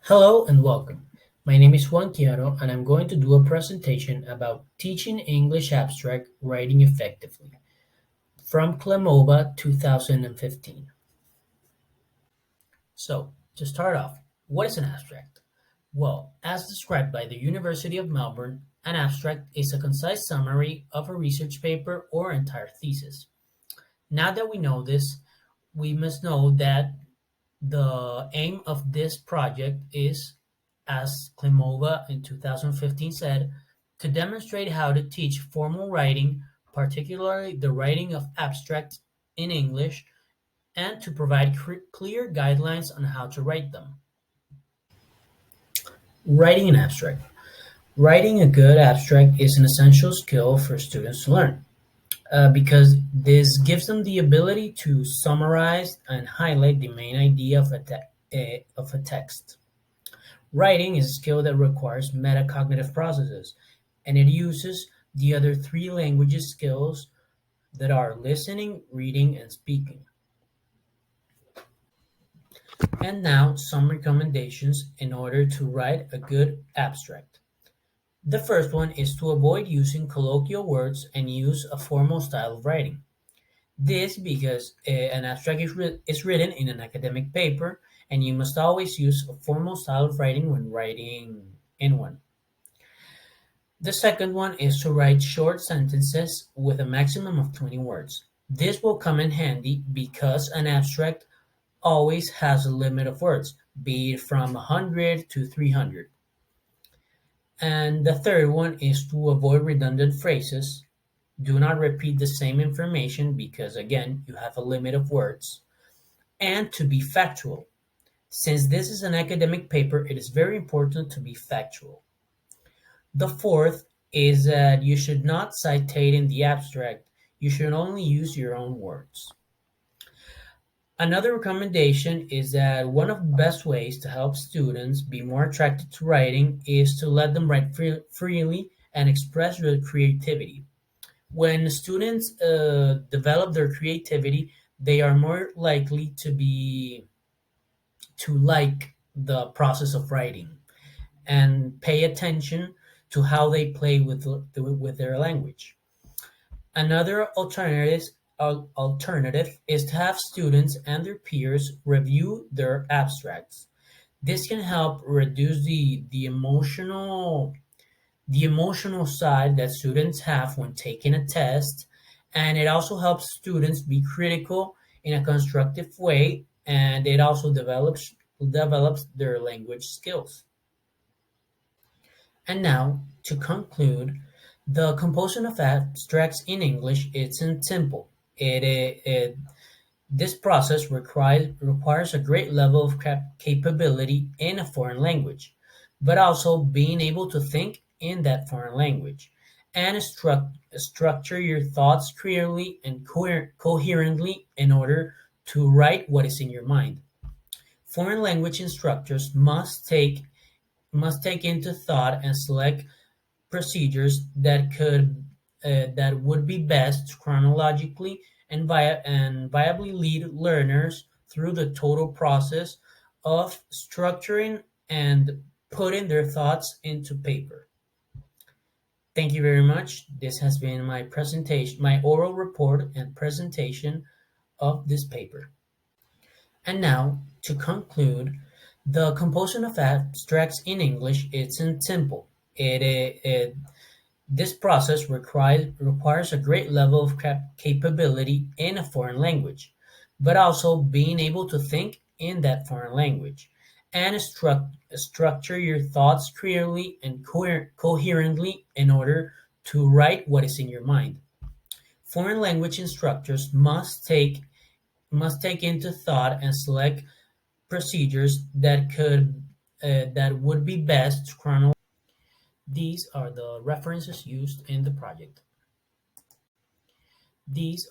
Hello and welcome. My name is Juan Quiaro and I'm going to do a presentation about teaching English abstract writing effectively from Clemova 2015. So, to start off, what is an abstract? Well, as described by the University of Melbourne, an abstract is a concise summary of a research paper or entire thesis. Now that we know this, we must know that the aim of this project is, as Klimova in 2015 said, to demonstrate how to teach formal writing, particularly the writing of abstracts in English, and to provide clear guidelines on how to write them. Writing an abstract. Writing a good abstract is an essential skill for students to learn because this gives them the ability to summarize and highlight the main idea of a text. Writing is a skill that requires metacognitive processes, and it uses the other three languages skills that are listening, reading, and speaking. And now, some recommendations in order to write a good abstract. The first one is to avoid using colloquial words and use a formal style of writing. This because an abstract is written in an academic paper, and you must always use a formal style of writing when writing in one. The second one is to write short sentences with a maximum of 20 words. This will come in handy because an abstract always has a limit of words, be it from 100 to 300. And the third one is to avoid redundant phrases. Do not repeat the same information because, again, you have a limit of words. And to be factual. Since this is an academic paper, it is very important to be factual. The fourth is that you should not citate in the abstract. You should only use your own words. Another recommendation is that one of the best ways to help students be more attracted to writing is to let them write freely and express their creativity. When students develop their creativity, they are more likely to like the process of writing and pay attention to how they play with their language. Another alternative is to have students and their peers review their abstracts. This can help reduce the emotional side that students have when taking a test, and it also helps students be critical in a constructive way, and it also develops their language skills. And now, to conclude, the composition of abstracts in English isn't simple. This process requires a great level of capability in a foreign language, but also being able to think in that foreign language and structure your thoughts clearly and coherently in order to write what is in your mind. Foreign language instructors must take into thought and select procedures that would be best chronologically and viably lead learners through the total process of structuring and putting their thoughts into paper. Thank you very much. This has been my presentation, my oral report and presentation of this paper. And now, to conclude, the composition of abstracts in English isn't simple. This process requires a great level of capability in a foreign language, but also being able to think in that foreign language and structure your thoughts clearly and coherently in order to write what is in your mind. Foreign language instructors must take into thought and select procedures that would be best chronologically. These are the references used in the project. These